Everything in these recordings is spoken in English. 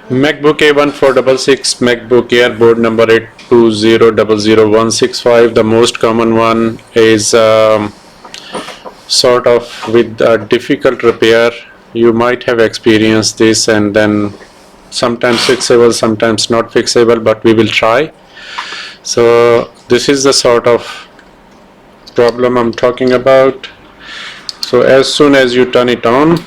MacBook A1466, MacBook Air board number 820000165. The most common one is sort of with a difficult repair. You might have experienced this, and then sometimes fixable, sometimes not fixable, but we will try. So this is the sort of problem I'm talking about. So as soon as you turn it on,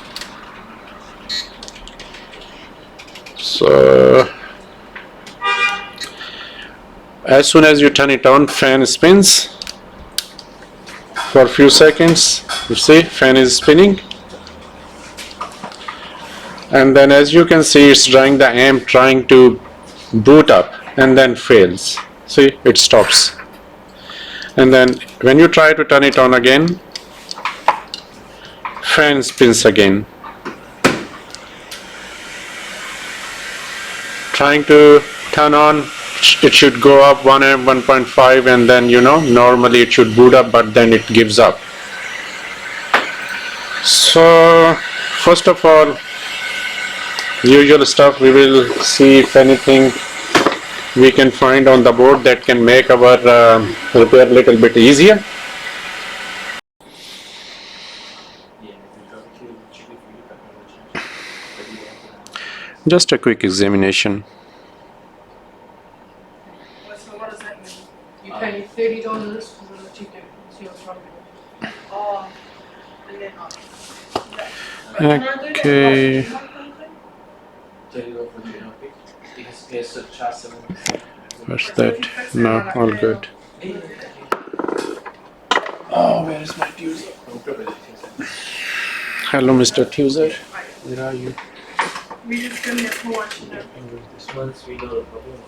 fan spins for a few seconds. You see, fan is spinning, and then as you can see, it's drawing the amp, trying to boot up, and then fails. See, it stops. And then when you try to turn it on again, fan spins again. Trying to turn on, it should go up 1 amp, 1.5, and then normally it should boot up, but then it gives up. So first of all, usual stuff, we will see if anything we can find on the board that can make our repair a little bit easier. Just a quick examination. So what does that mean? You pay $30 for the ticket, so you're trying to. Oh, and then Okay. What's that? No, all good. Oh, where is my Tuesday? Hello, Mr. Tuesday. Where are you? We just gonna get to watch it. This month we know the problem.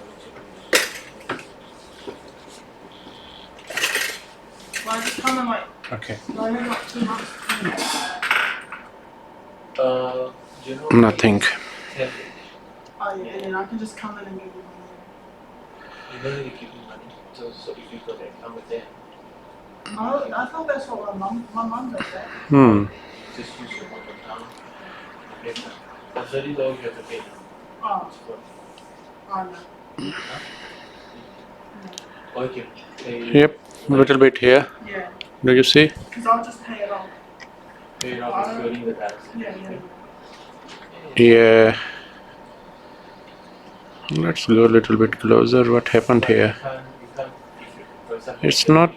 Well, just come and like. Okay. No, no, not 2 months. You know, Nothing. Oh yeah, and then I can just come in and give you money. You don't need to give me money. So if you go there, come with them. Oh, I thought that's what my mum does that. Just use your motor account. The $30 you have to pay now. Oh, oh no. Or you can pay. Yep, a little bit here. Yeah. Do you see? Because I'll just pay it off. Pay it off including the tax. Yeah. Yeah. Let's go a little bit closer. What happened here? It's not.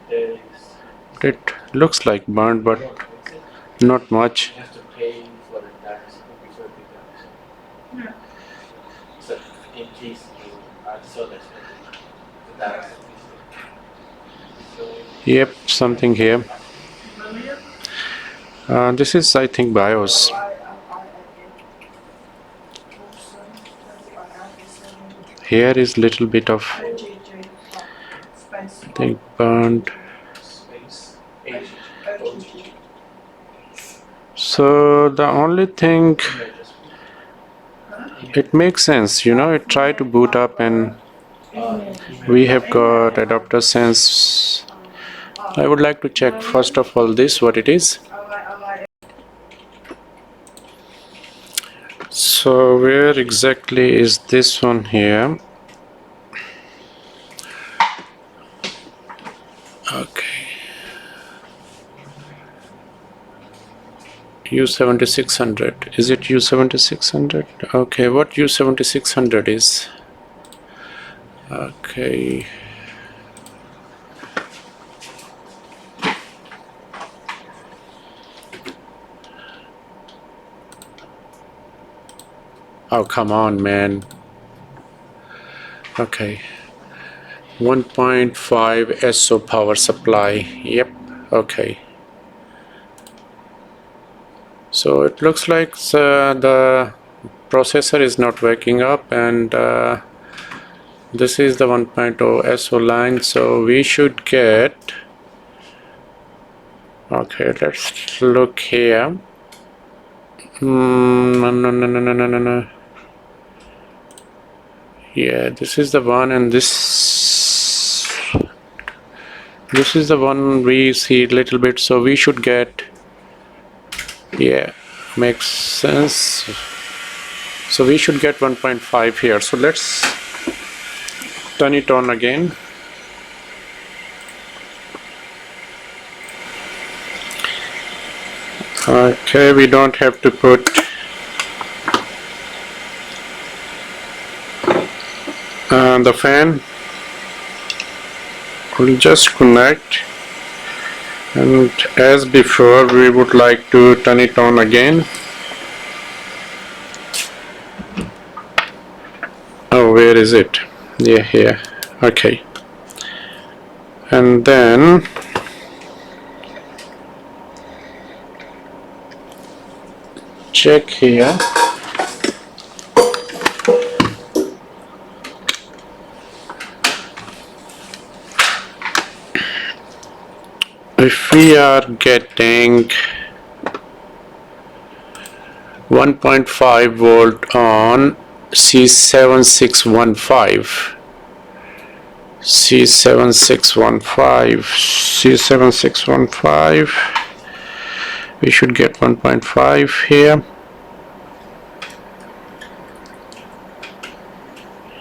It looks like burnt, but not much. You have to pay for the tax before the tax. Yeah. So in case you are so desperate, the tax. Yep, something here. This is, I think, BIOS. Here is little bit of, I think, burnt. So the only thing, it makes sense, it tried to boot up, and we have got adapter sense. I would like to check first of all this, what it is. So where exactly is this one here? Okay. U7600. Is it U7600? Okay, what U7600 is? Okay. Oh, come on, man. Okay. 1.5 SO power supply. Yep. Okay. So it looks like the processor is not waking up, and this is the 1.0 SO line. So we should get. Okay, let's look here. No. Yeah, this is the one, and this is the one we see a little bit, so we should get, yeah, makes sense. So we should get 1.5 here. So let's turn it on again. Okay, we don't have to put the fan. We'll just connect, and as before we would like to turn it on again. Oh, where is it? Yeah, here. Okay, and then check here. If we are getting 1.5 volt on C7615, we should get 1.5 here.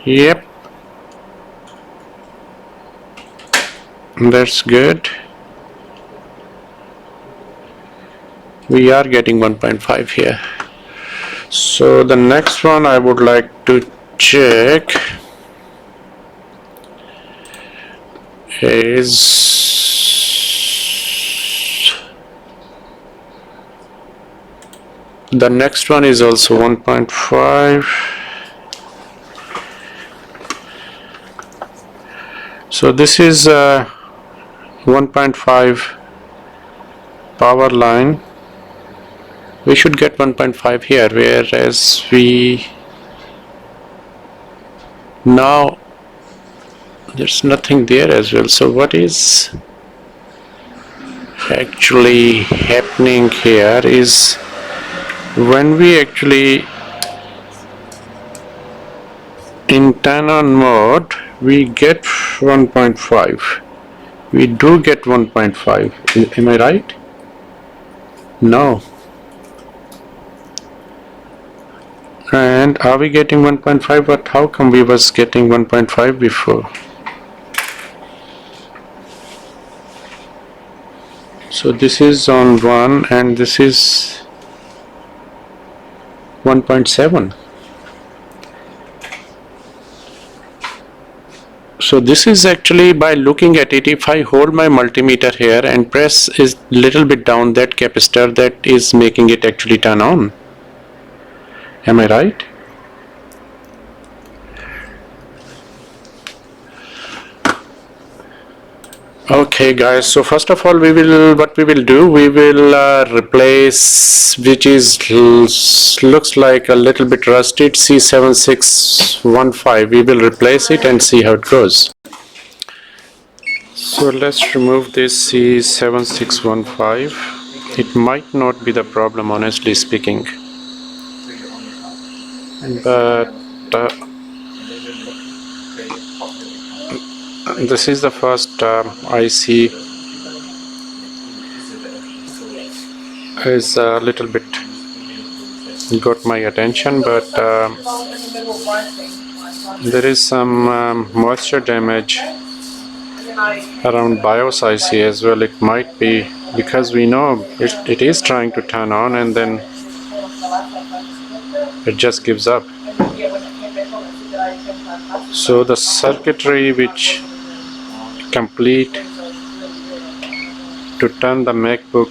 Yep, that's good. We are getting 1.5 here. So the next one I would like to check is the next one is also 1.5. So this is 1.5 power line. We should get 1.5 here, whereas we now there's nothing there as well. So what is actually happening here is when we actually in turn on mode we get 1.5. We do get 1.5. Am I right? No. And are we getting 1.5? But how come we was getting 1.5 before? So this is on 1 and this is 1.7. So this is actually, by looking at it, if I hold my multimeter here and press is little bit down that capacitor, that is making it actually turn on. Am I right? Okay guys, so first of all we will replace, which is looks like a little bit rusted, C7615. We will replace it and see how it goes. So let's remove this C7615. It might not be the problem, honestly speaking, but this is the first IC is a little bit got my attention, but there is some moisture damage around BIOS IC as well. It might be because we know it is trying to turn on and then it just gives up. So the circuitry which complete to turn the MacBook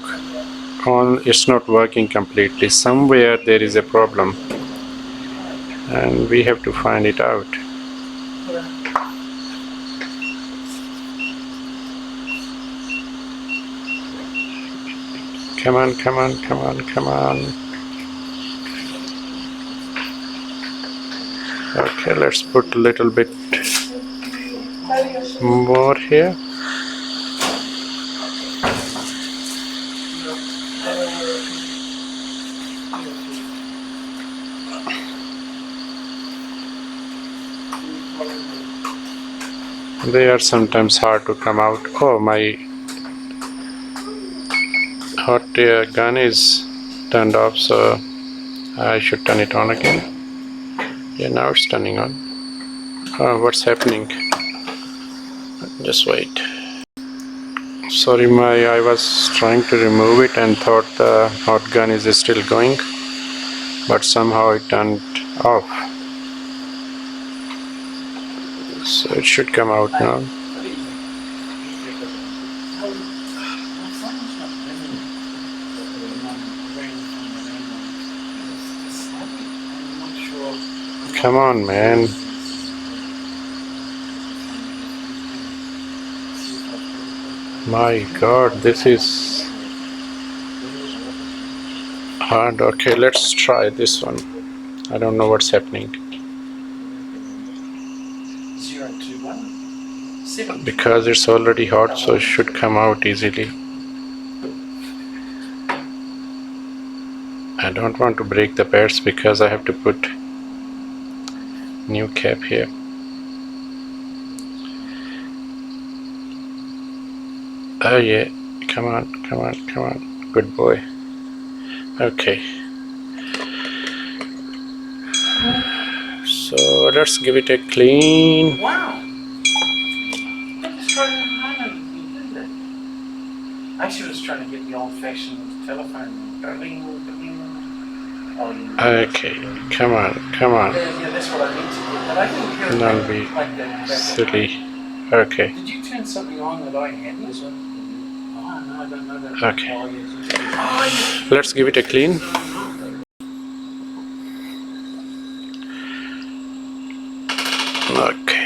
on, it's not working completely. Somewhere there is a problem and we have to find it out. Come on, come on, come on, come on. Okay, let's put a little bit more here. They are sometimes hard to come out. Oh, my hot air gun is turned off, so I should turn it on again. Yeah, now it's turning on. Oh, what's happening? Just wait. Sorry, I was trying to remove it and thought the hot gun is still going, but somehow it turned off. So it should come out now. Come on, man. My God, this is hard. Okay, let's try this one. I don't know what's happening. 021 Because it's already hot, so it should come out easily. I don't want to break the pads because I have to put new cap here. Oh yeah, come on, come on, come on. Good boy. Okay. So let's give it a clean. Wow! I just tried it on home and you did that. I actually was trying to get the old-fashioned telephone. Ding, ding. Oh, you Okay, come on, come on. yeah, that's what I meant to do. But I didn't hear it Don't be like that. silly. Okay. Did you turn something on that I had? This one? Oh, no, I don't know that. Okay. Oh, yes. Let's give it a clean. Okay.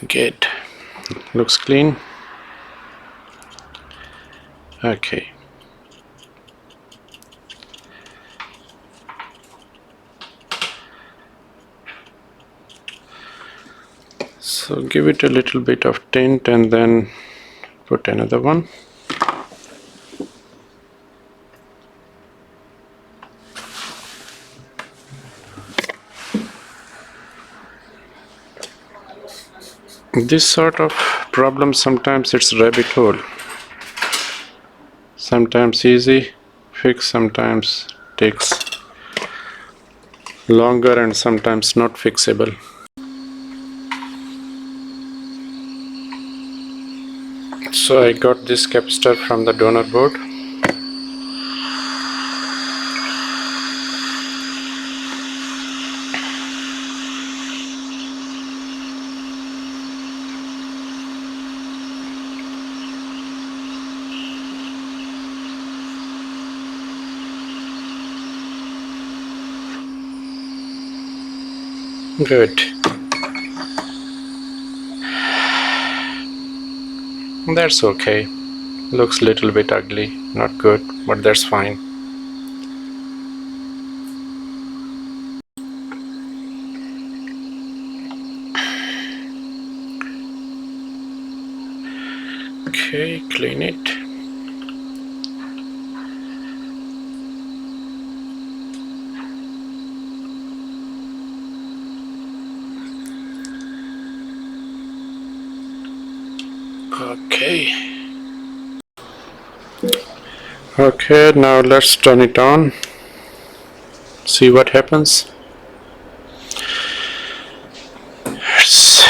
Good. Looks clean. Okay. So give it a little bit of tint and then put another one. This sort of problem, sometimes it's rabbit hole. Sometimes easy fix, sometimes takes longer and sometimes not fixable. So I got this capacitor from the donor board. Good. That's okay. Looks little bit ugly, not good, but that's fine. Okay, clean it. Okay. Okay, now let's turn it on. See what happens. It's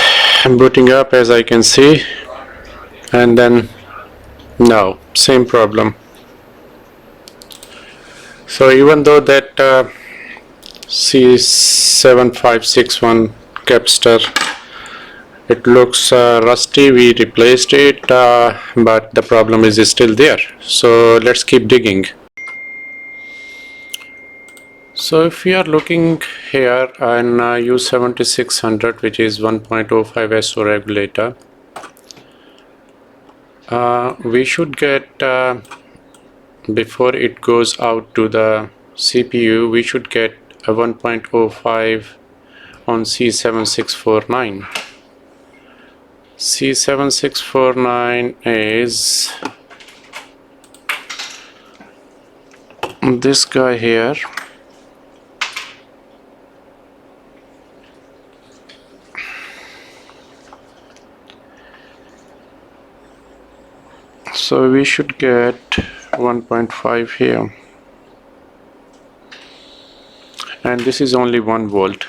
booting up, as I can see, and then no, same problem. So even though that C7561 capacitor, it looks rusty, we replaced it, but the problem is still there. So let's keep digging. So if we are looking here on U7600, which is 1.05 SO regulator, we should get, before it goes out to the CPU, we should get a 1.05 on C7649. C7649 is this guy here. So we should get 1.5 here, and this is only 1 volt.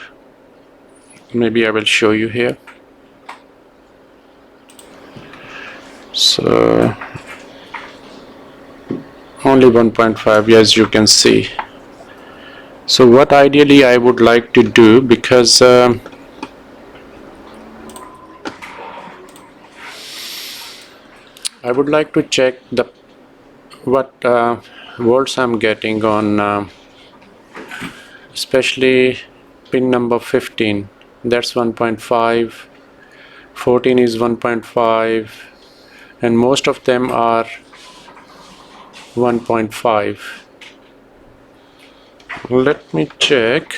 Maybe I will show you here. So only 1.5, as you can see. So what ideally I would like to do, because I would like to check what volts I'm getting on especially pin number 15. That's 1.5, 14 is 1.5, and most of them are 1.5. Let me check.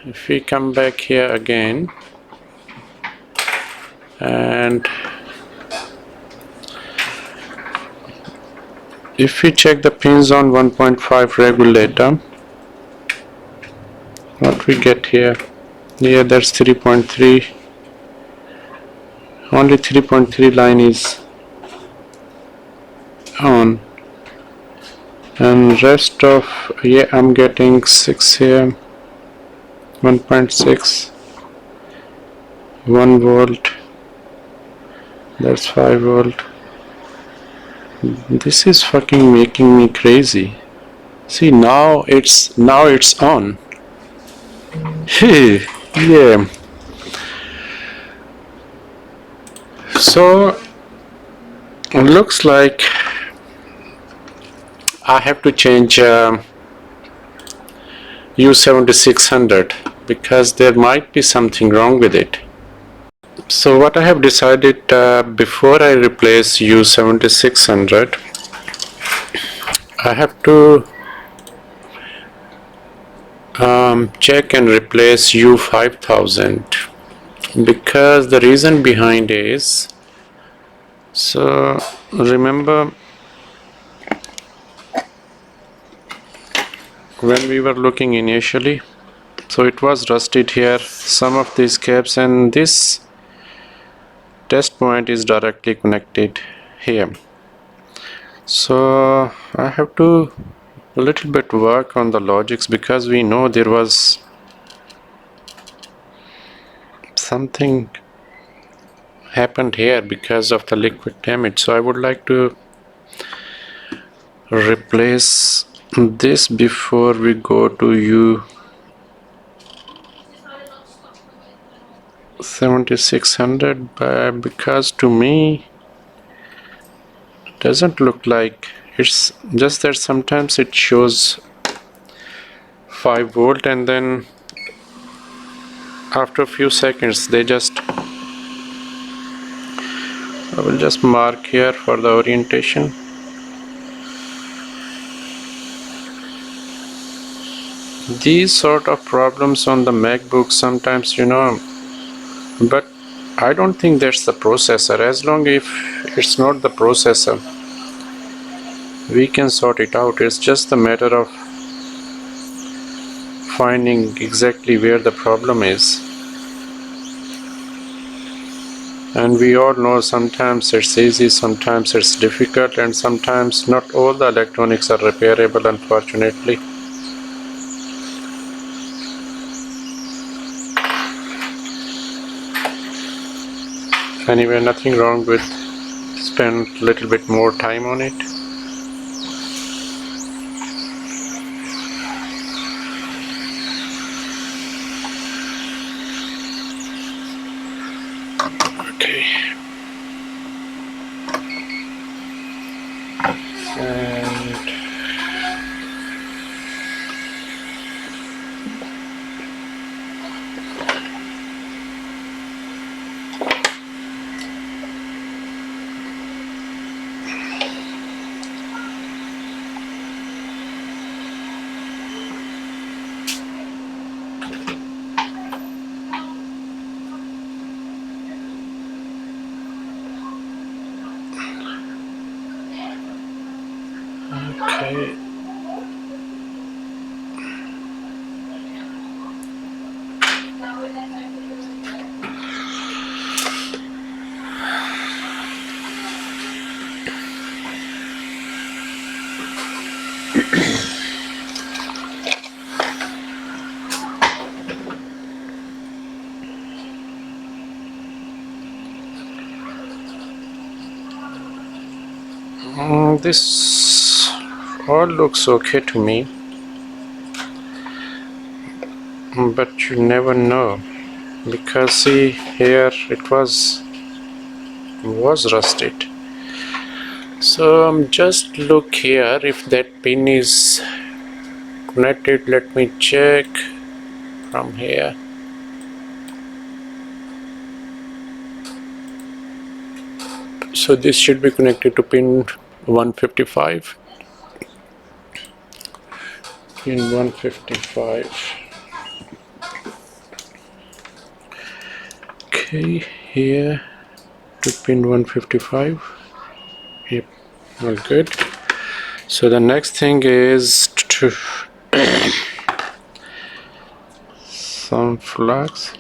If we come back here again, and if we check the pins on 1.5 regulator, what we get here? Yeah, that's 3.3. Only 3.3 line is on, and rest of, yeah, I'm getting 6 here, 1.6, 1 volt, that's 5 volt. This is fucking making me crazy. See, now it's on. Hey, yeah. So looks like I have to change U7600, because there might be something wrong with it. So what I have decided, before I replace U7600, I have to check and replace U5000, because the reason behind is, so remember when we were looking initially, so it was rusted here, some of these caps, and this test point is directly connected here. So I have to a little bit work on the logics, because we know there was something happened here because of the liquid damage. So I would like to replace this before we go to U7600, because to me it doesn't look like, it's just that sometimes it shows 5 volt, and then after a few seconds they just, I will just mark here for the orientation. These sort of problems on the MacBook sometimes, but I don't think that's the processor. As long if it's not the processor, we can sort it out. It's just a matter of finding exactly where the problem is. And we all know sometimes it's easy, sometimes it's difficult, and sometimes not all the electronics are repairable, unfortunately. Anyway, nothing wrong with spend a little bit more time on it. Okay. And okay. This all looks okay to me, but you never know, because see here it was rusted. So just look here if that pin is connected. Let me check from here. So this should be connected to pin 155. Pin 155. Okay, here to pin 155. Yep, all good. So the next thing is to some flags.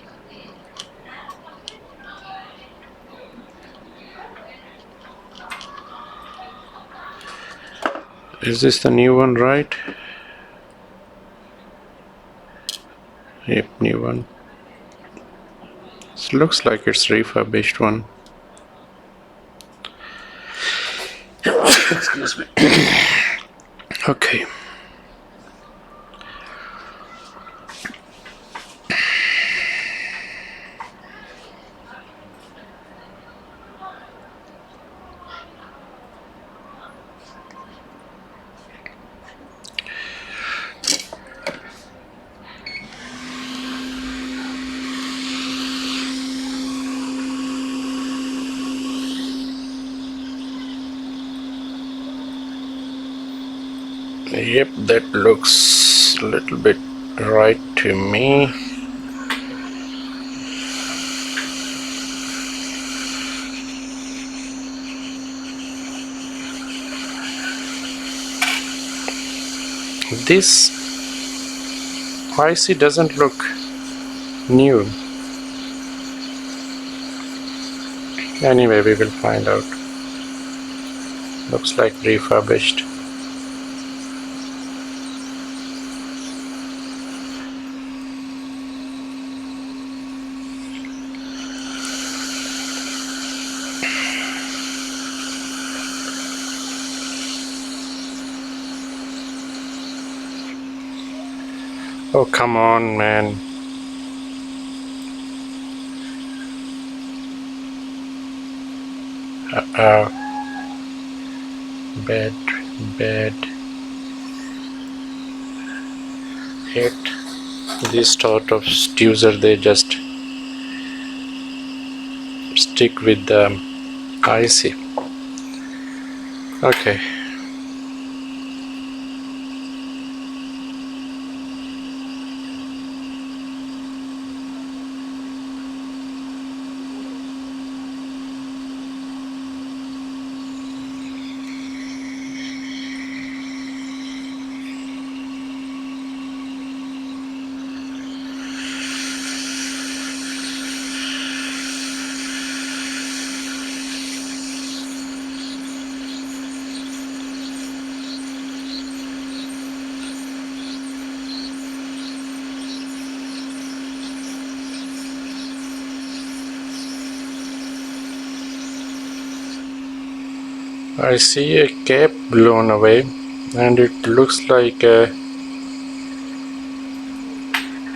Is this the new one, right? Yep, new one. It looks like it's refurbished one. Excuse me. Okay. Yep, that looks a little bit right to me. This IC doesn't look new. Anyway, we will find out. Looks like refurbished. Oh, come on, man. Bad. Hate this sort of user, they just stick with the IC. Okay. I see a cap blown away, and it looks like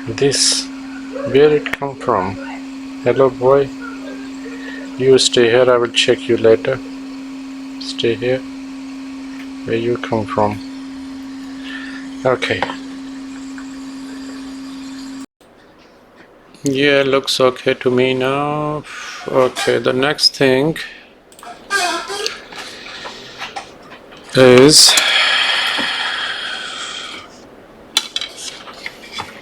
this. Where it come from? Hello, boy. You stay here. I will check you later. Stay here. Where you come from? Okay. Yeah, looks okay to me now. Okay, the next thing is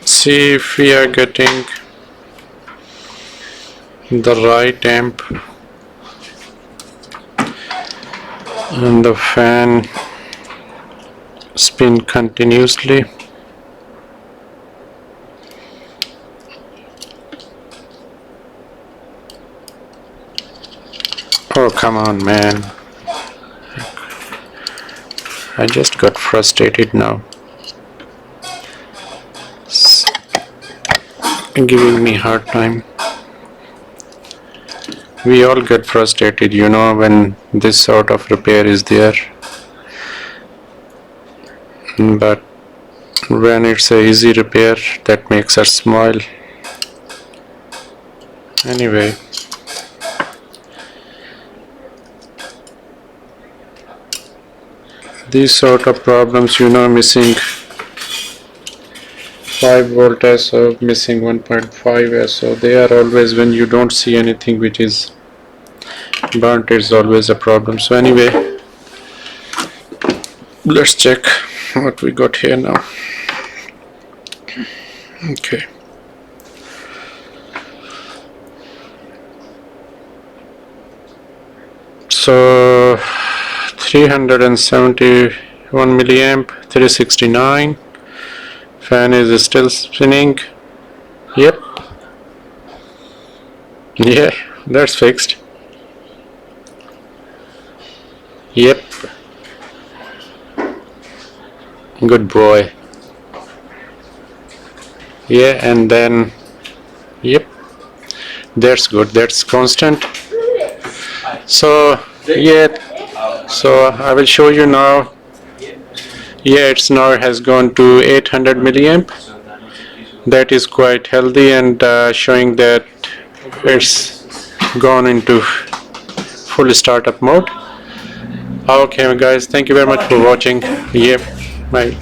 see if we are getting the right amp and the fan spin continuously. Oh, come on, man. I just got frustrated now. It's giving me hard time. We all get frustrated, you know, when this sort of repair is there. But when it's a easy repair, that makes us smile. Anyway, these sort of problems, you know, missing 5 volt SO, missing 1.5 SO, they are always, when you don't see anything which is burnt, it's always a problem. So anyway, let's check what we got here now. Okay. So 371 milliamp, 369. Fan is still spinning. Yep. Yeah, that's fixed. Yep. Good boy. Yeah, and then yep, that's good, that's constant. So yeah, so I will show you now. Yeah, it's now has gone to 800 milliamp. That is quite healthy, and showing that it's gone into full startup mode. Okay guys, thank you very much for watching. Yep, bye.